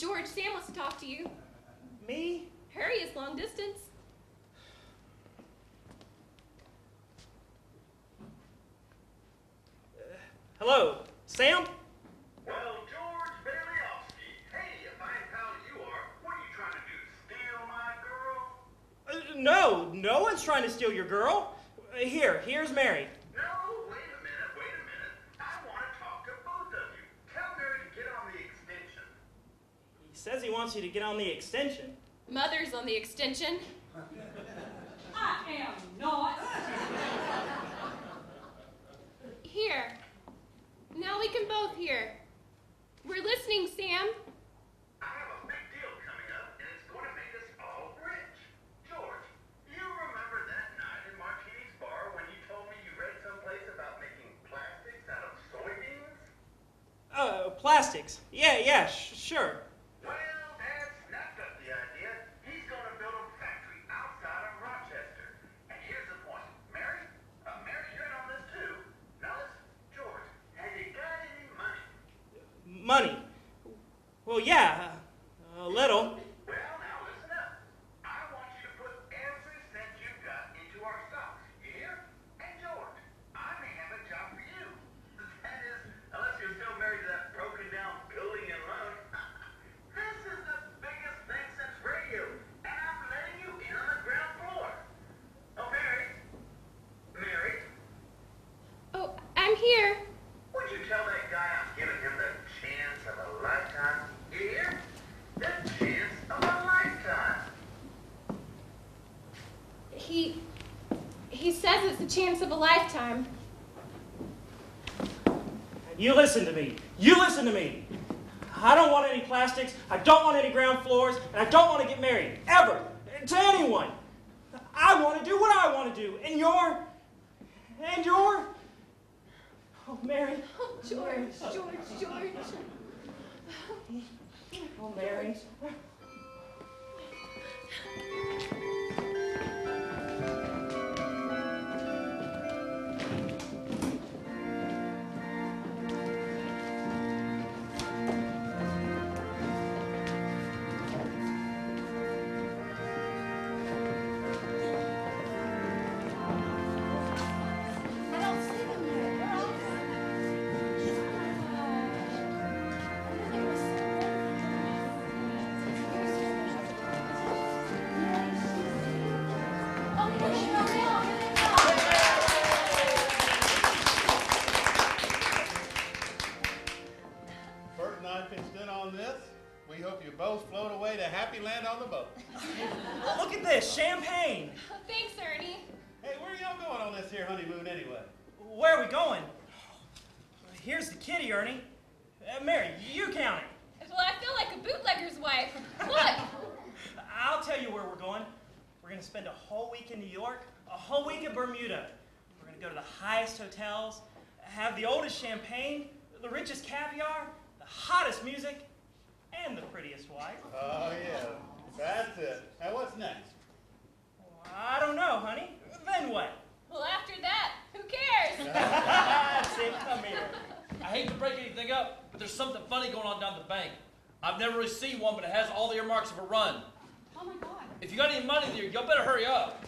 George, Sam wants to talk to you. Me? Hurry, it's long distance. Hello, Sam? Well, George Baileyovsky, hey, a fine pal you are. What are you trying to do, steal my girl? No one's trying to steal your girl. Here's Mary. No, wait a minute. I want to talk to both of you. Tell Mary to get on the extension. He says he wants you to get on the extension. Mother's on the extension. I am not. Here. Now we can both hear. We're listening, Sam. I have a big deal coming up, and it's going to make us all rich. George, you remember that night in Martini's bar when you told me you read someplace about making plastics out of soybeans? Plastics. Yeah, sure. Well, Dad snapped up the idea. He's going to build a factory outside of Rochester. And here's the point. Mary, you're in on this too. Now listen, George, have you got any money? Money. Well, yeah, a little. Well, now listen up. I want you to put every cent you've got into our stocks. You hear? And George, I may have a job for you. That is, unless you're still married to that broken down building and loan. This is the biggest thing since radio, and I'm letting you in on the ground floor. Oh, Mary, Oh, I'm here. would you tell that guy I'm giving him the chance of a lifetime? You hear? The chance of a lifetime. He says it's a chance of a lifetime. You listen to me. I don't want any plastics. I don't want any ground floors. And I don't want to get married. Ever. To anyone. I want to do what I want to do. And you're... Oh, Mary. Oh, George. Oh, Mary. I don't see them here. They're off. Oh, here they go. Bert and I pitched in on this. We hope you both float away to happy land on the boat. Look at this. Champagne. Oh, thanks, Ernie. Hey, where are y'all going on this here honeymoon anyway? Where are we going? Here's the kitty, Ernie. Mary, you count it. Well, I feel like a bootlegger's wife. Look. I'll tell you where we're going. We're going to spend a whole week in New York, a whole week in Bermuda. We're going to go to the highest hotels, have the oldest champagne, the richest caviar, the hottest music, and the prettiest wife. Oh, yeah. That's it. Now, what's next? I don't know, honey. Then what? Well, after that, who cares? That's it. Come here. I hate to break anything up, but there's something funny going on down the bank. I've never really seen one, but it has all the earmarks of a run. Oh, my God. If you got any money there, y'all better hurry up.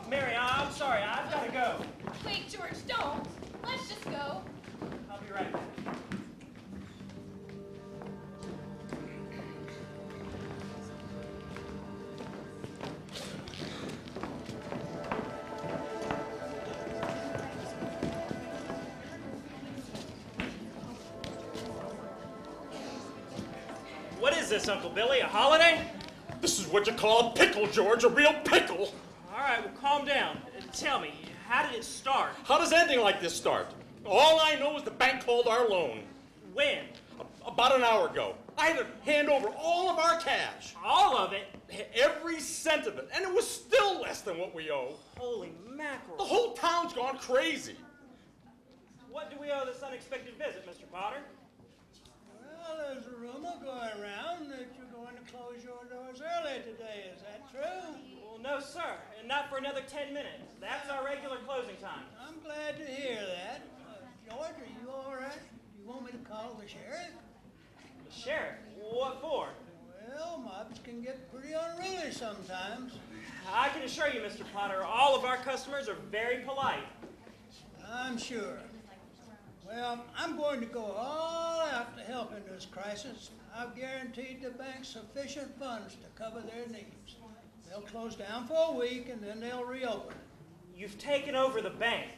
Mary, I'm sorry. I've got to go. Wait, George, don't. Let's just go. I'll be right back. What is this, Uncle Billy? A holiday? This is what you call a pickle, George, a real pickle. All right, well, calm down. Tell me, how did it start? How does anything like this start? All I know is the bank called our loan. When? About an hour ago. I had to hand over all of our cash. All of it? Every cent of it. And it was still less than what we owe. Holy mackerel. The whole town's gone crazy. What do we owe this unexpected visit, Mr. Potter? Well, there's a rumor going around that you're going to close your doors early today. Is that true? Well, no, sir. And not for another 10 minutes. That's our regular closing time. I'm glad to hear that. George, are you all right? Do you want me to call the sheriff? The sheriff? What for? Well, mobs can get pretty unruly sometimes. I can assure you, Mr. Potter, all of our customers are very polite. I'm sure. Well, I'm going to go all out to help in this crisis. I've guaranteed the bank sufficient funds to cover their needs. They'll close down for a week and then they'll reopen. You've taken over the bank.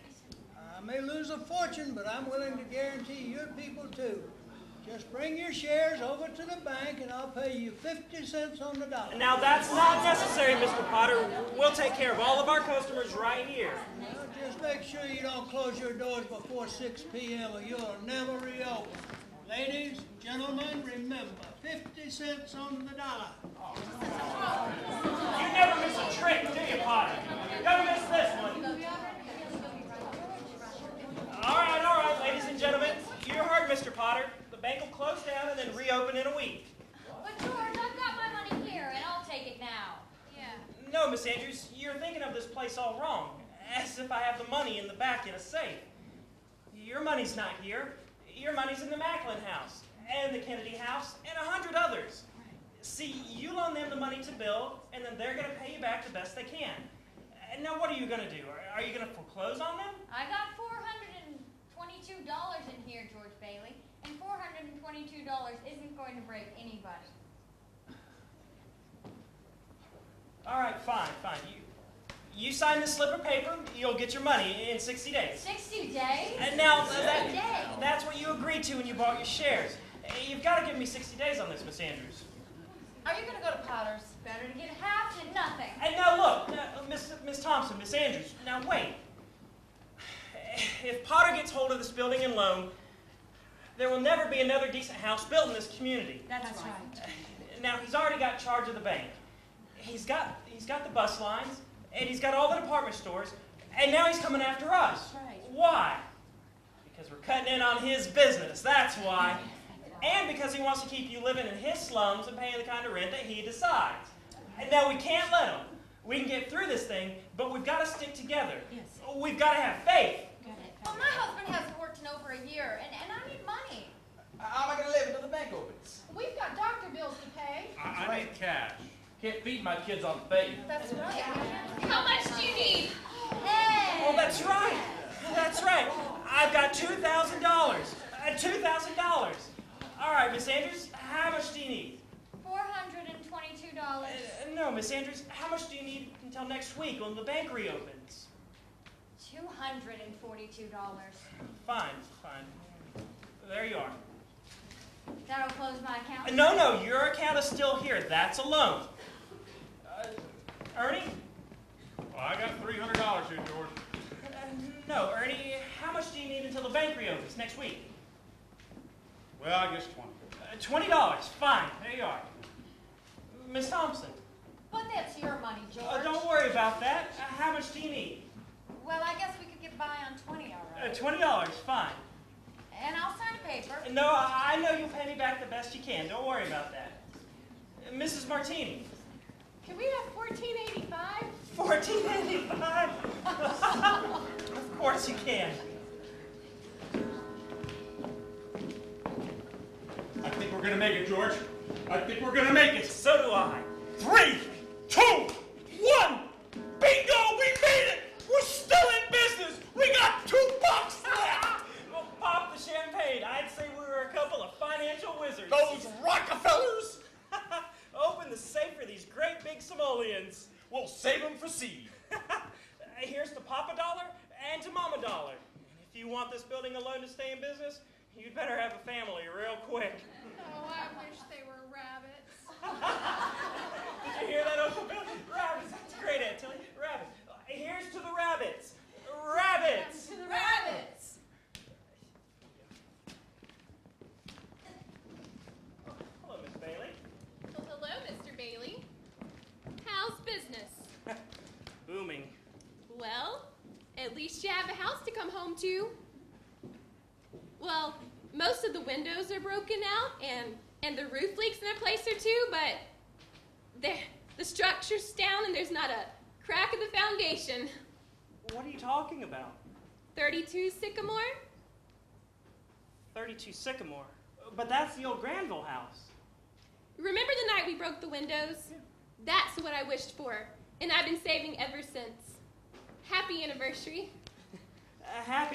I may lose a fortune, but I'm willing to guarantee your people too. Just bring your shares over to the bank and I'll pay you 50 cents on the dollar. Now, that's not necessary, Mr. Potter. We'll take care of all of our customers right here. Well, just make sure you don't close your doors before 6 p.m. or you'll never reopen. Ladies, gentlemen, remember, 50 cents on the dollar. You never miss a trick, do you, Potter? Don't miss this one. All right, ladies and gentlemen. You heard Mr. Potter. The bank will close down and then reopen in a week. But George, I've got my money here, and I'll take it now. Yeah. No, Miss Andrews, you're thinking of this place all wrong. As if I have the money in the back in a safe. Your money's not here. Your money's in the Macklin house, and the Kennedy house, and 100 others. See, you loan them the money to build, and then they're going to pay you back the best they can. And now what are you going to do? Are you going to foreclose on them? I got $422 in here, George Bailey, and $422 isn't going to break anybody. All right, fine. You sign this slip of paper, you'll get your money in 60 days. 60 days? And now, 60 days? that's what you agreed to when you bought your shares. You've got to give me 60 days on this, Miss Andrews. Are you going to go to Potter's? Better to get half than nothing. And now look, Miss Thompson, Miss Andrews, now wait. If Potter gets hold of this building and loan, there will never be another decent house built in this community. That's right. Now, he's already got charge of the bank. He's got the bus lines, and he's got all the department stores, and now he's coming after us. That's right. Why? Because we're cutting in on his business, that's why. And because he wants to keep you living in his slums and paying the kind of rent that he decides. And now we can't let him. We can get through this thing, but we've got to stick together. Yes. We've got to have faith. Well, my husband hasn't worked in over a year, and I need money. How am I going to live until the bank opens? We've got doctor bills to pay. I need cash. Can't feed my kids on faith. That's right. How much do you need? Hey! Oh, that's right. That's right. I've got $2,000. $2,000. All right, Miss Andrews, how much do you need? $422. No, Miss Andrews, how much do you need until next week when the bank reopens? $242. Fine. There you are. That'll close my account? No, your account is still here. That's a loan. Ernie? Well, I got $300 here, George. No, Ernie, how much do you need until the bank reopens next week? Well, I guess 20. $20. Fine. There you are. Miss Thompson? But that's your money, George. Don't worry about that. How much do you need? Well, I guess we could get by on 20, all right. $20. Fine. And I'll sign a paper. No, I know you'll pay me back the best you can. Don't worry about that. Mrs. Martini? Can we have $14.85? $14.85? Of course you can. I think we're gonna make it, George. I think we're gonna make it. So do I. 3, 2, 1. Bingo! We made it. We're still in business. We got $2 left. Well, pop the champagne. I'd say we were a couple of financial wizards. Those Rockefellers. Open the safe for these great big simoleons. We'll save them for seed. Here's to Papa Dollar and to Mama Dollar. And if you want this building alone to stay in business, you'd better have a family real quick. Oh, I wish they were rabbits. Did you hear that, Uncle Bill? Rabbits. That's great, Aunt Tilly. Rabbits. Here's to the rabbits. Rabbits. To the rabbits. Hello, Miss Bailey. Well, hello, Mr. Bailey. How's business? Booming. Well, at least you have a house to come home to. Well, most of the windows are broken out and the roof leaks in a place or two, but the structure's down and there's not a crack of the foundation. What are you talking about? 32 Sycamore? 32 Sycamore. But that's the old Granville house. Remember the night we broke the windows? That's what I wished for, and I've been saving ever since. Happy anniversary. Happy